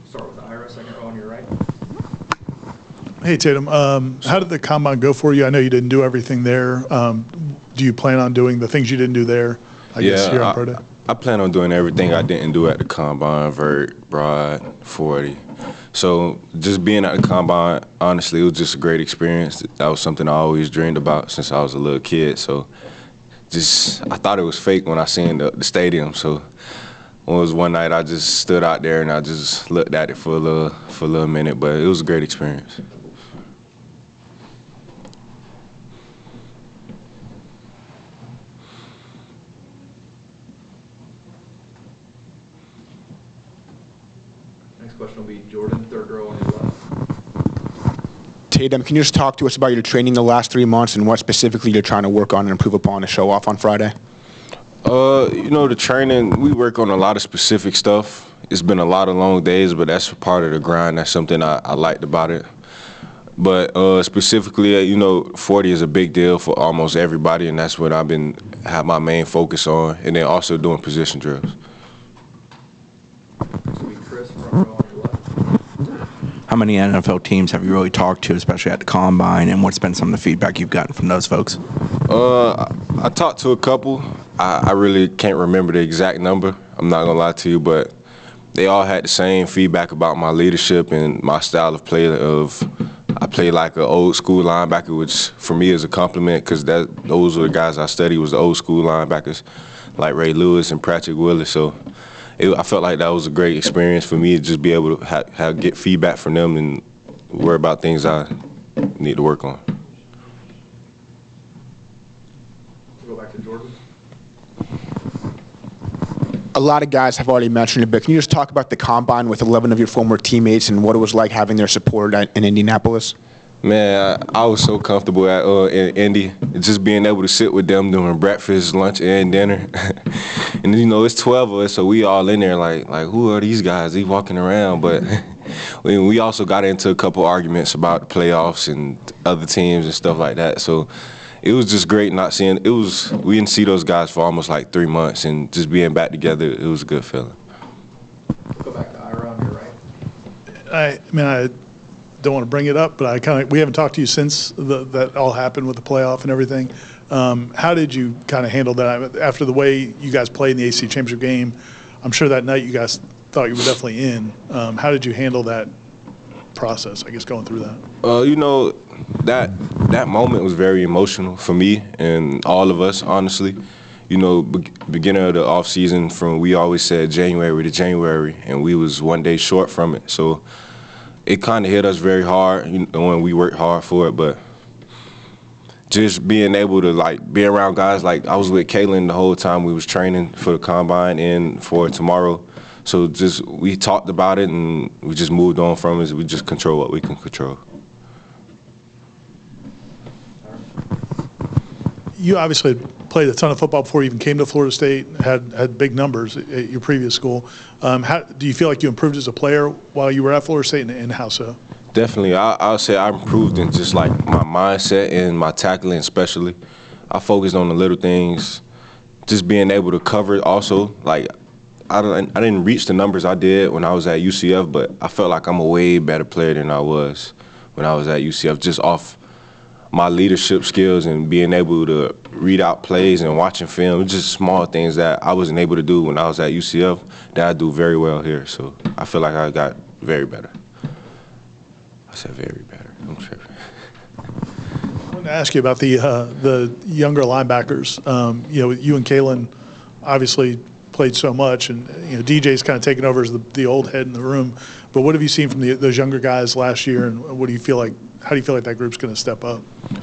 Start with Ira, second row on your right. Hey, Tatum. How did the combine go for you? I know you didn't do everything there. Do you plan on doing the things you didn't do there, I guess, here on Pro Day? I plan on doing everything I didn't do at the combine, vert, broad, 40. So just being at the combine, honestly, it was just a great experience. That was something I always dreamed about since I was a little kid. So I thought it was fake when I seen the stadium. So it was one night I just stood out there and I just looked at it for a little minute, but it was a great experience. Next question will be Jordan, third row on your left. Tatum, can you just talk to us about your training the last 3 months and what specifically you're trying to work on and improve upon to show off on Friday? You know, the training, we work on a lot of specific stuff. It's been a lot of long days, but that's part of the grind. That's something I liked about it. But specifically, you know, 40 is a big deal for almost everybody, and that's what I've have my main focus on, and then also doing position drills. Next will be Chris, front row on your left. How many NFL teams have you really talked to, especially at the combine, and what's been some of the feedback you've gotten from those folks? I talked to a couple. I really can't remember the exact number. I'm not gonna lie to you, but they all had the same feedback about my leadership and my style of play. I play like an old school linebacker, which for me is a compliment because those were the guys I studied was the old school linebackers, like Ray Lewis and Patrick Willis. So I felt like that was a great experience for me to just be able to get feedback from them and worry about things I need to work on. We'll go back to Jordan. A lot of guys have already mentioned it, but can you just talk about the combine with 11 of your former teammates and what it was like having their support in Indianapolis? Man, I was so comfortable in Indy, just being able to sit with them doing breakfast, lunch, and dinner. And you know, it's 12 of us, so we all in there like who are these guys? They walking around, but we also got into a couple arguments about the playoffs and other teams and stuff like that. So it was just great not seeing. We didn't see those guys for almost like 3 months, and just being back together, it was a good feeling. Go back to Ira on your right. I don't want to bring it up, but we haven't talked to you since that all happened with the playoff and everything. How did you kind of handle that after the way you guys played in the ACC championship game? I'm sure that night you guys thought you were definitely in. How did you handle that process, I guess, going through that? You know, that moment was very emotional for me and all of us, honestly. You know, beginning of the off season, we always said January to January, and we was one day short from it. So it kind of hit us very hard, you know, when we worked hard for it. But just being able to be around guys, like I was with Kalen the whole time we was training for the combine and for tomorrow. So we talked about it and we just moved on from it. We just control what we can control. You obviously played a ton of football before you even came to Florida State, had big numbers at your previous school. How do you feel like you improved as a player while you were at Florida State, and how so? Definitely. I'll say I improved in just like my mindset and my tackling especially. I focused on the little things, just being able to cover it also. Like I didn't reach the numbers I did when I was at UCF, but I felt like I'm a way better player than I was when I was at UCF, just off my leadership skills and being able to read out plays and watching film, just small things that I wasn't able to do when I was at UCF that I do very well here. So I feel like I got very better. I said very better. I'm sure. I wanted to ask you about the younger linebackers. You know, you and Kalen obviously played so much, and you know DJ's kind of taken over as the old head in the room. But what have you seen from those younger guys last year, and what do you feel like? How do you feel like that group's going to step up?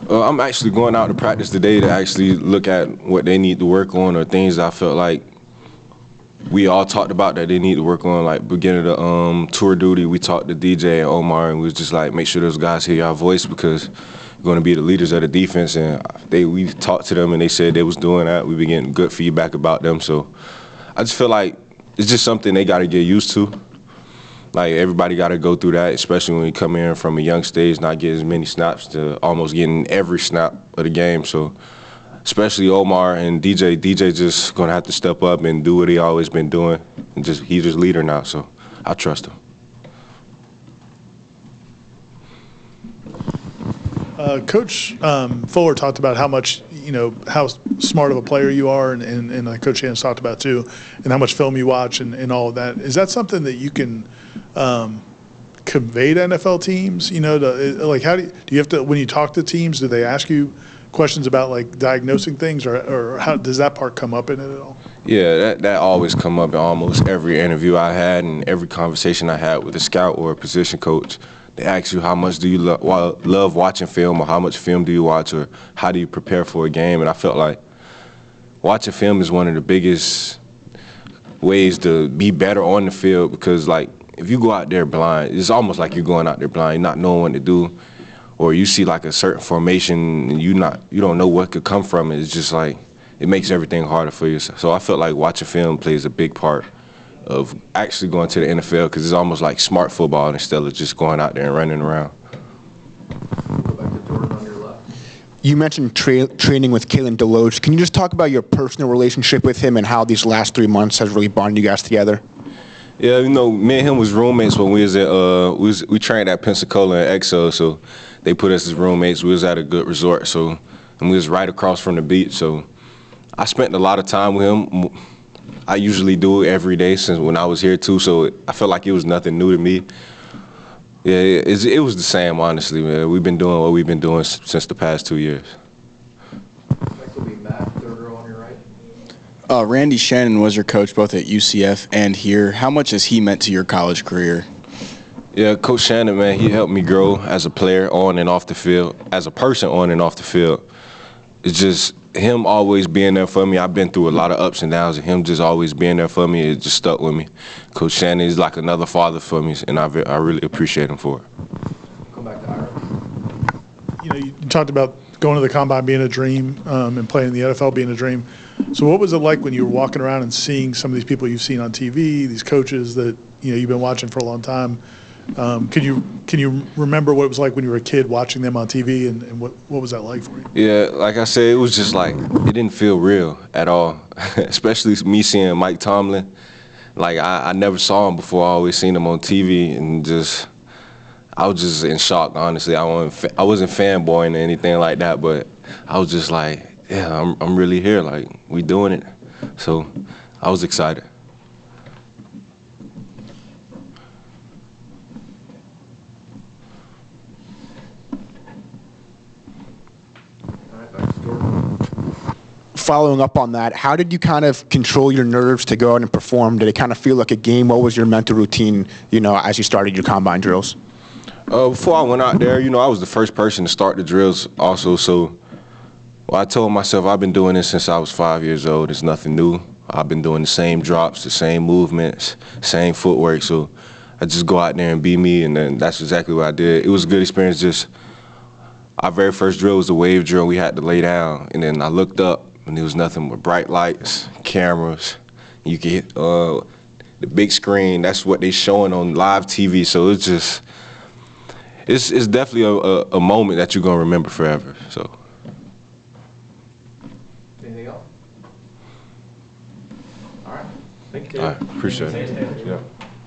I'm actually going out to practice today to actually look at what they need to work on or things I felt like we all talked about that they need to work on. Like beginning of the tour duty, we talked to DJ and Omar, and we was just like, make sure those guys hear our voice because we're going to be the leaders of the defense. And we talked to them, and they said they was doing that. We've been getting good feedback about them. So I just feel like it's just something they got to get used to. Like everybody got to go through that, especially when you come in from a young stage, not getting as many snaps to almost getting every snap of the game. So especially Omar and DJ just going to have to step up and do what he always been doing. And he's just leader now, so I trust him. Coach Fuller talked about how much, how smart of a player you are, and Coach Shannon's talked about too, and how much film you watch and all of that. Is that something that you can convey to NFL teams? Like how do you have to, when you talk to teams, do they ask you questions about like diagnosing things, or how does that part come up in it at all? Yeah, that always come up in almost every interview I had and every conversation I had with a scout or a position coach. They ask you how much do you love watching film, or how much film do you watch, or how do you prepare for a game. And I felt like watching film is one of the biggest ways to be better on the field, because like if you go out there blind, it's almost like you're going out there blind, not knowing what to do, or you see like a certain formation and you don't know what could come from it. It's just like it makes everything harder for you. So I felt like watching film plays a big part of actually going to the NFL, because it's almost like smart football instead of just going out there and running around. Go back to Jordan on your left. You mentioned training with Kalen Deloge. Can you just talk about your personal relationship with him and how these last 3 months has really bonded you guys together? Yeah, me and him was roommates when we was at we trained at Pensacola and Exo, so they put us as roommates. We was at a good resort, and we was right across from the beach, so I spent a lot of time with him. I usually do it every day since when I was here too, so I felt like it was nothing new to me. Yeah, it was the same, honestly, man. We've been doing what we've been doing since the past 2 years. Next will be Matt, third row on your right. Randy Shannon was your coach both at UCF and here. How much has he meant to your college career? Yeah, Coach Shannon, man, he helped me grow as a player on and off the field, as a person on and off the field. It's just him always being there for me. I've been through a lot of ups and downs, and him just always being there for me, it just stuck with me. Coach Shannon is like another father for me, and I really appreciate him for it. Come back to Ira. You talked about going to the combine being a dream, and playing in the NFL being a dream. So what was it like when you were walking around and seeing some of these people you've seen on TV, these coaches that you've been watching for a long time? Can you remember what it was like when you were a kid watching them on TV, and what was that like for you? Yeah, like I said, it was just like, it didn't feel real at all, especially me seeing Mike Tomlin. Like, I never saw him before. I always seen him on TV, and I was just in shock, honestly. I wasn't fanboying or anything like that, but I was just like, yeah, I'm really here. Like, we doing it. So I was excited. Following up on that, how did you kind of control your nerves to go out and perform? Did it kind of feel like a game? What was your mental routine, as you started your combine drills? Before I went out there, I was the first person to start the drills also. So I told myself I've been doing this since I was 5 years old. It's nothing new. I've been doing the same drops, the same movements, same footwork. So I just go out there and be me, and then that's exactly what I did. It was a good experience. Our very first drill was the wave drill. We had to lay down, and then I looked up, and there was nothing but bright lights, cameras. You could hit the big screen. That's what they showing on live TV. So it's definitely a moment that you're gonna remember forever. So. Anything else? All right. Thank you. All right, appreciate it. Thanks, Tatum. Yeah.